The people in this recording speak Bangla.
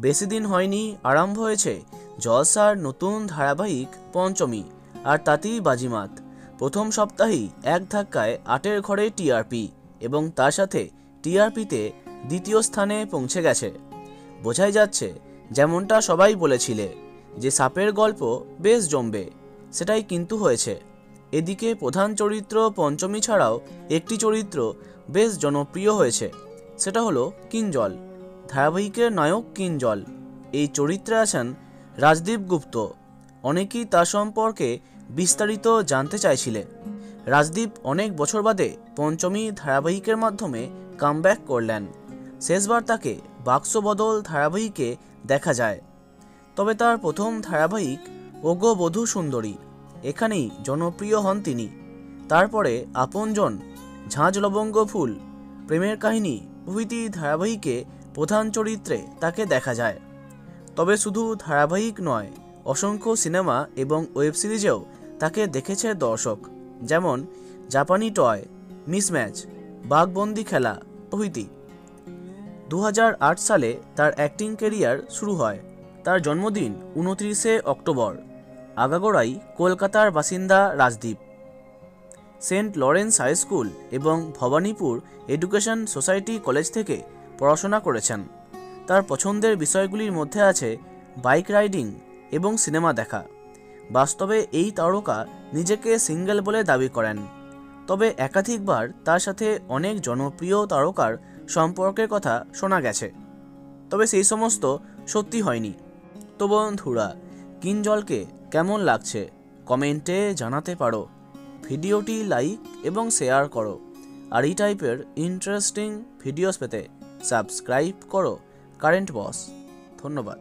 বেশি দিন হয়নি আরম্ভ হয়েছে জলসার নতুন ধারাবাহিক পঞ্চমী, আর তাতেই বাজিমাত। প্রথম সপ্তাহেই এক ধাক্কায় 8-এর ঘরে টিআরপি এবং তার সাথে টিআরপিতে দ্বিতীয় স্থানে পৌঁছে গেছে। বোঝাই যাচ্ছে যেমনটা সবাই বলেছিলে যে সাপের গল্প বেশ জমবে, সেটাই কিন্তু হয়েছে। এদিকে প্রধান চরিত্র পঞ্চমী ছাড়াও একটি চরিত্র বেশ জনপ্রিয় হয়েছে, সেটা হলো কিঞ্জল। ধারাবাহিকের নায়ক কিঞ্জল, এই চরিত্রে আছেন রাজদীপ গুপ্ত। অনেকেই তার সম্পর্কে বিস্তারিত জানতে চাইছিলে। রাজদীপ অনেক বছর বাদে পঞ্চমী ধারাবাহিকের মাধ্যমে কামব্যাক করলেন। শেষবার তাকে বাক্সবদল ধারাবাহিকে দেখা যায়। তবে তার প্রথম ধারাবাহিক ওগো বধূ সুন্দরী, এখানেই জনপ্রিয় হন তিনি। তারপরে আপনজন, ঝাঁঝ লবঙ্গ ফুল, প্রেমের কাহিনী প্রভৃতি ধারাবাহিকে প্রধান চরিত্রে তাকে দেখা যায়। তবে শুধু ধারাবাহিক নয়, অসংখ্য সিনেমা এবং ওয়েব সিরিজেও তাকে দেখেছে দর্শক, যেমন জাপানি টয়, মিসম্যাচ, বাঘবন্দি খেলা প্রভৃতি। 2008 সালে তার অ্যাক্টিং ক্যারিয়ার শুরু হয়। তার জন্মদিন 29শে অক্টোবর। আগাগোড়াই কলকাতার বাসিন্দা Rajdeep. Saint Lawrence high school এবং ভবানীপুর এডুকেশন সোসাইটি কলেজ থেকে পড়াশোনা করেছেন। তার পছন্দের বিষয়গুলির মধ্যে আছে বাইক রাইডিং এবং সিনেমা দেখা। বাস্তবে এই তারকা নিজেকে সিঙ্গেল বলে দাবি করেন, তবে একাধিকবার তার সাথে অনেক জনপ্রিয় তারকার সম্পর্কের কথা শোনা গেছে, তবে সেই সমস্ত সত্যি হয়নি। তো বন্ধুরা, কিঞ্জলকে কেমন লাগছে কমেন্টে জানাতে পারো। ভিডিওটি লাইক এবং শেয়ার করো, আর এই টাইপের ইন্টারেস্টিং ভিডিওস পেতে সাবস্ক্রাইব করো কারেন্ট বস। ধন্যবাদ।